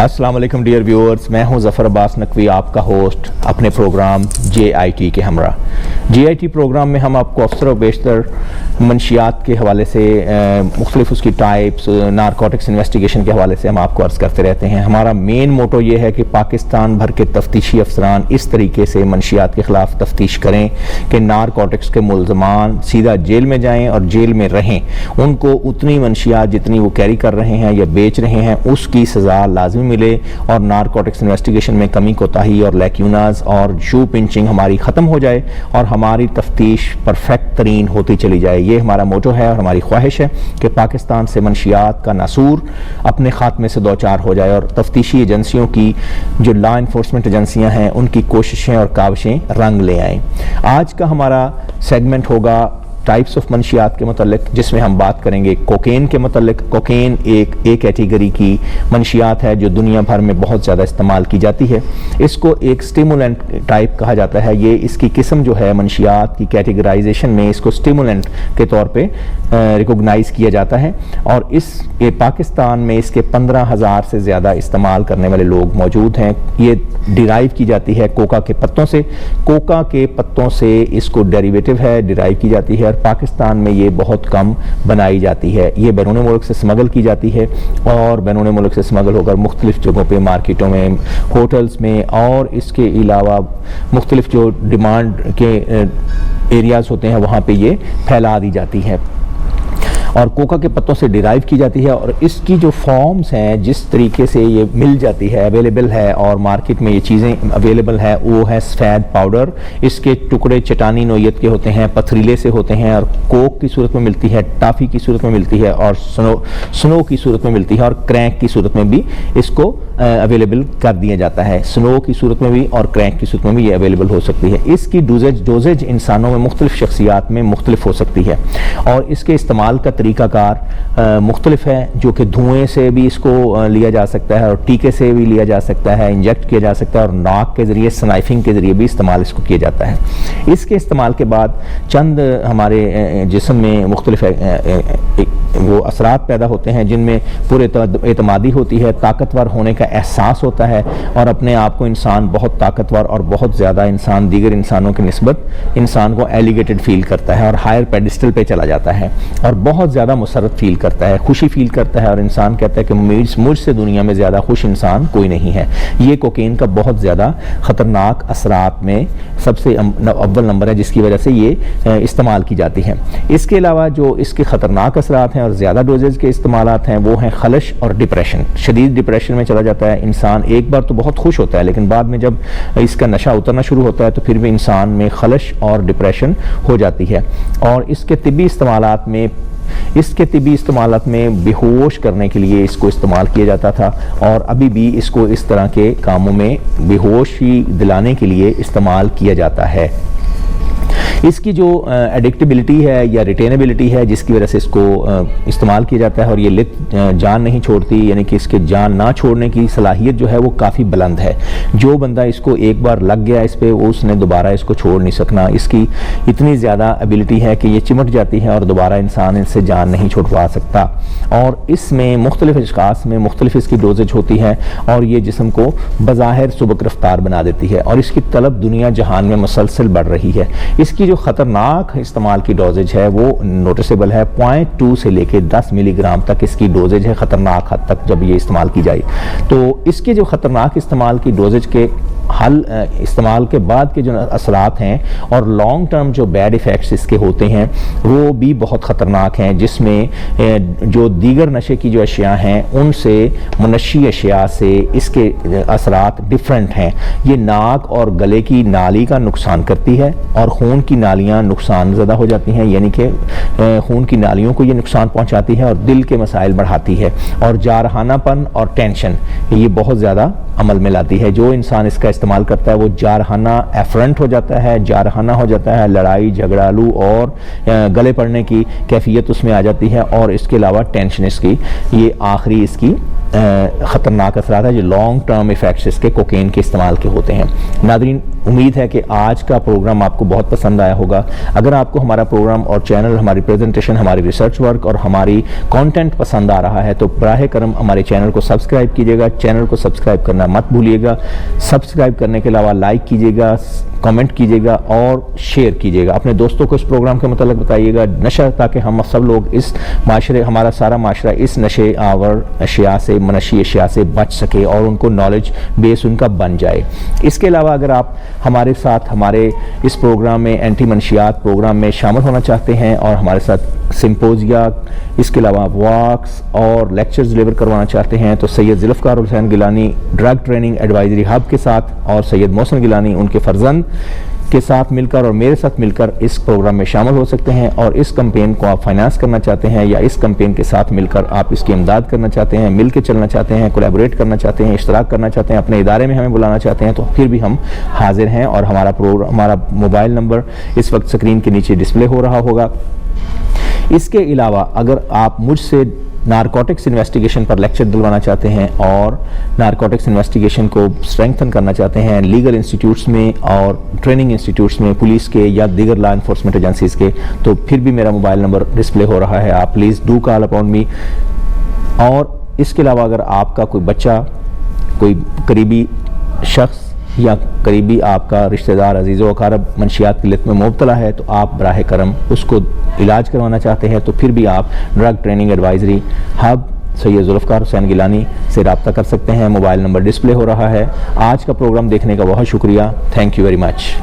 السلام علیکم dear viewers, میں ہوں ظفر عباس نقوی، آپ کا ہوسٹ اپنے پروگرام JIT کے ہمراہ۔ JIT پروگرام میں ہم آپ کو اکثر و بیشتر منشیات کے حوالے سے مختلف اس کی ٹائپس، نارکوٹکس انویسٹیگیشن کے حوالے سے ہم آپ کو عرض کرتے رہتے ہیں۔ ہمارا مین موٹو یہ ہے کہ پاکستان بھر کے تفتیشی افسران اس طریقے سے منشیات کے خلاف تفتیش کریں کہ نارکوٹکس کے ملزمان سیدھا جیل میں جائیں اور جیل میں رہیں، ان کو اتنی منشیات جتنی وہ کیری کر رہے ہیں یا بیچ رہے ہیں اس کی سزا لازمی ملے، اور نارکوٹکس انویسٹیگیشن میں کمی کوتاہی اور لیکیوناز اور شو پنچنگ ہماری ختم ہو جائے اور ہماری تفتیش پرفیکٹ ترین ہوتی چلی جائے۔ یہ ہمارا موٹو ہے اور ہماری خواہش ہے کہ پاکستان سے منشیات کا ناسور اپنے خاتمے سے دوچار ہو جائے اور تفتیشی ایجنسیوں کی جو لا انفورسمنٹ ایجنسیاں ہیں ان کی کوششیں اور کاوشیں رنگ لے آئیں۔ آج کا ہمارا سیگمنٹ ہوگا ٹائپس آف منشیات کے متعلق، جس میں ہم بات کریں گے کوکین کے متعلق۔ کوکین ایک کیٹیگری کی منشیات ہے جو دنیا بھر میں بہت زیادہ استعمال کی جاتی ہے۔ اس کو ایک سٹیمولنٹ ٹائپ کہا جاتا ہے۔ یہ اس کی قسم جو ہے منشیات کی کیٹیگرائزیشن میں اس کو سٹیمولنٹ کے طور پہ ریکوگنائز کیا جاتا ہے، اور پاکستان میں اس کے 15,000 سے زیادہ استعمال کرنے والے لوگ موجود ہیں۔ یہ ڈیرائیو کی جاتی ہے کوکا کے پتوں سے۔ کوکا کے پتوں سے اس کو ڈیریویٹو ہے، ڈیرائیو کی جاتی ہے، اور پاکستان میں یہ بہت کم بنائی جاتی ہے۔ یہ بیرون ملک سے اسمگل کی جاتی ہے اور بیرون ملک سے اسمگل ہو کر مختلف جگہوں پہ، مارکیٹوں میں، ہوٹلز میں، اور اس کے علاوہ مختلف جو ڈیمانڈ کے ایریاز ہوتے ہیں وہاں پہ یہ پھیلا دی جاتی ہے، اور کوکا کے پتوں سے ڈیرائیو کی جاتی ہے۔ اور اس کی جو فارمز ہیں، جس طریقے سے یہ مل جاتی ہے، اویلیبل ہے اور مارکیٹ میں یہ چیزیں اویلیبل ہے، وہ ہے سفید پاؤڈر۔ اس کے ٹکڑے چٹانی نوعیت کے ہوتے ہیں، پتھریلے سے ہوتے ہیں، اور کوک کی صورت میں ملتی ہے، ٹافی کی صورت میں ملتی ہے، اور سنو کی صورت میں ملتی ہے، اور کریک کی صورت میں بھی اس کو اویلیبل کر دیا جاتا ہے۔ سنو کی صورت میں بھی اور کریک کی صورت میں بھی یہ اویلیبل ہو سکتی ہے۔ اس کی ڈوزیج انسانوں میں مختلف شخصیات میں مختلف ہو سکتی ہے، اور اس کے استعمال کا طریقہ کار مختلف ہے، جو کہ دھوئیں سے بھی اس کو لیا جا سکتا ہے، اور ٹیکے سے بھی لیا جا سکتا ہے، انجیکٹ کیا جا سکتا ہے، اور ناک کے ذریعے سنائفنگ کے ذریعے بھی استعمال اس کو کیا جاتا ہے۔ اس کے استعمال کے بعد چند ہمارے جسم میں مختلف وہ اثرات پیدا ہوتے ہیں، جن میں پورے اعتمادی ہوتی ہے، طاقتور ہونے کا احساس ہوتا ہے، اور اپنے آپ کو انسان بہت طاقتور اور بہت زیادہ دیگر انسانوں کی نسبت انسان کو ایلیگیٹڈ فیل کرتا ہے، اور ہائر پیڈسٹل پہ چلا جاتا ہے، اور بہت زیادہ مسرت فیل کرتا ہے، خوشی فیل کرتا ہے، اور انسان کہتا ہے کہ مجھ سے دنیا میں زیادہ خوش انسان کوئی نہیں ہے۔ یہ کوکین کا بہت زیادہ خطرناک اثرات میں سب سے اول نمبر ہے، جس کی وجہ سے یہ استعمال کی جاتی ہے۔ اس کے علاوہ جو اس کے خطرناک اثرات ہیں اور زیادہ ڈوزیج کے استعمالات ہیں، وہ ہیں خلش اور ڈپریشن۔ شدید ڈپریشن میں چلا جاتا ہے انسان۔ ایک بار تو بہت خوش ہوتا ہے، لیکن بعد میں جب اس کا نشہ اترنا شروع ہوتا ہے تو پھر بھی انسان میں خلش اور ڈپریشن ہو جاتی ہے۔ اور اس کے طبی استعمالات میں بے ہوش کرنے کے لیے اس کو استعمال کیا جاتا تھا، اور ابھی بھی اس کو اس طرح کے کاموں میں بے ہوشی دلانے کے لیے استعمال کیا جاتا ہے۔ اس کی جو ایڈکٹیبلٹی ہے یا ریٹینیبلٹی ہے، جس کی وجہ سے اس کو استعمال کیا جاتا ہے، اور یہ لت جان نہیں چھوڑتی، یعنی کہ اس کے جان نہ چھوڑنے کی صلاحیت جو ہے وہ کافی بلند ہے۔ جو بندہ اس کو ایک بار لگ گیا اس پہ، اس نے دوبارہ اس کو چھوڑ نہیں سکنا۔ اس کی اتنی زیادہ ایبلٹی ہے کہ یہ چمٹ جاتی ہے اور دوبارہ انسان اس سے جان نہیں چھڑوا سکتا۔ اور اس میں مختلف اشخاص میں مختلف اس کی ڈوزیج ہوتی ہے، اور یہ جسم کو بظاہر سبک رفتار بنا دیتی ہے، اور اس کی طلب دنیا جہان میں مسلسل بڑھ رہی ہے۔ اس کی جو خطرناک استعمال کی ڈوزیج ہے وہ نوٹسیبل ہے، 0.2 سے لے کے 10 ملی گرام تک اس کی ڈوزیج ہے، خطرناک حد تک جب یہ استعمال کی جائے۔ تو اس کے جو خطرناک استعمال کی ڈوزیج کے استعمال کے بعد کے جو اثرات ہیں اور لانگ ٹرم جو بیڈ ایفیکٹس اس کے ہوتے ہیں وہ بھی بہت خطرناک ہیں، جس میں جو دیگر نشے کی جو اشیاء ہیں ان سے، منشی اشیاء سے اس کے اثرات ڈیفرنٹ ہیں۔ یہ ناک اور گلے کی نالی کا نقصان کرتی ہے، اور خون کی نالیاں نقصان زدہ ہو جاتی ہیں، یعنی کہ خون کی نالیوں کو یہ نقصان پہنچاتی ہے، اور دل کے مسائل بڑھاتی ہے، اور جارحانہ پن اور ٹینشن یہ بہت زیادہ عمل میں لاتی ہے۔ جو انسان اس کا استعمال کرتا ہے وہ جارحانہ ایفرنٹ ہو جاتا ہے، جارحانہ ہو جاتا ہے، لڑائی جھگڑالو اور گلے پڑنے کی کیفیت اس میں آ جاتی ہے، اور اس کے علاوہ ٹینشن اس کی یہ آخری اس کی خطرناک اثرات ہیں جو لانگ ٹرم ایفیکٹس اس کے کوکین کے استعمال کے ہوتے ہیں۔ ناظرین، امید ہے کہ آج کا پروگرام آپ کو بہت پسند آیا ہوگا۔ اگر آپ کو ہمارا پروگرام اور چینل، ہماری پریزنٹیشن، ہماری ریسرچ ورک اور ہماری کانٹینٹ پسند آ رہا ہے تو براہ کرم ہمارے چینل کو سبسکرائب کیجیے گا۔ چینل کو سبسکرائب کرنا مت بھولیے گا۔ سبسکرائب کرنے کے علاوہ لائک کیجیے گا، کمنٹ کیجیے گا اور شیئر کیجیے گا۔ اپنے دوستوں کو اس پروگرام کے متعلق بتائیے گا، نشر، تاکہ ہم سب لوگ اس معاشرے، ہمارا سارا معاشرہ اس نشے آور اشیاء سے، منشی اشیاء سے بچ سکے اور ان کو نالج بیس ان کا بن جائے۔ اس کے علاوہ اگر آپ ہمارے ساتھ ہمارے اس پروگرام میں، اینٹی منشیات پروگرام میں شامل ہونا چاہتے ہیں اور ہمارے ساتھ سمپوزیا، اس کے علاوہ واکس اور لیکچرز ڈلیور کروانا چاہتے ہیں تو Syed Zulfiqar Hussain Gilani drug training advisory hub کے ساتھ اور سید محسن گیلانی ان کے فرزند کے ساتھ مل کر اور میرے ساتھ مل کر اس پروگرام میں شامل ہو سکتے ہیں۔ اور اس کمپین کو آپ فائنانس کرنا چاہتے ہیں یا اس کمپین کے ساتھ مل کر آپ اس کی امداد کرنا چاہتے ہیں، مل کے چلنا چاہتے ہیں، کولیبوریٹ کرنا چاہتے ہیں، اشتراک کرنا چاہتے ہیں، اپنے ادارے میں ہمیں بلانا چاہتے ہیں تو پھر بھی ہم حاضر ہیں۔ اور ہمارا موبائل نمبر اس وقت اسکرین کے نیچے ڈسپلے ہو رہا ہوگا۔ اس کے علاوہ اگر آپ مجھ سے نارکوٹکس انویسٹیگیشن پر لیکچر دلوانا چاہتے ہیں اور نارکوٹکس انویسٹیگیشن کو اسٹرینگتھن کرنا چاہتے ہیں لیگل انسٹیٹیوٹس میں اور ٹریننگ انسٹیٹیوٹس میں، پولیس کے یا دیگر لا انفورسمنٹ ایجنسیز کے، تو پھر بھی میرا موبائل نمبر ڈسپلے ہو رہا ہے۔ آپ please do call upon me. اور اس کے علاوہ اگر آپ کا کوئی بچہ، کوئی قریبی شخص یا قریبی آپ کا رشتہ دار، عزیز و اقارب منشیات کی لت میں مبتلا ہے تو آپ براہ کرم اس کو علاج کروانا چاہتے ہیں تو پھر بھی آپ ڈرگ ٹریننگ ایڈوائزری ہب سید ذوالفقار حسین گیلانی سے رابطہ کر سکتے ہیں۔ موبائل نمبر ڈسپلے ہو رہا ہے۔ آج کا پروگرام دیکھنے کا بہت شکریہ۔ Thank you very much.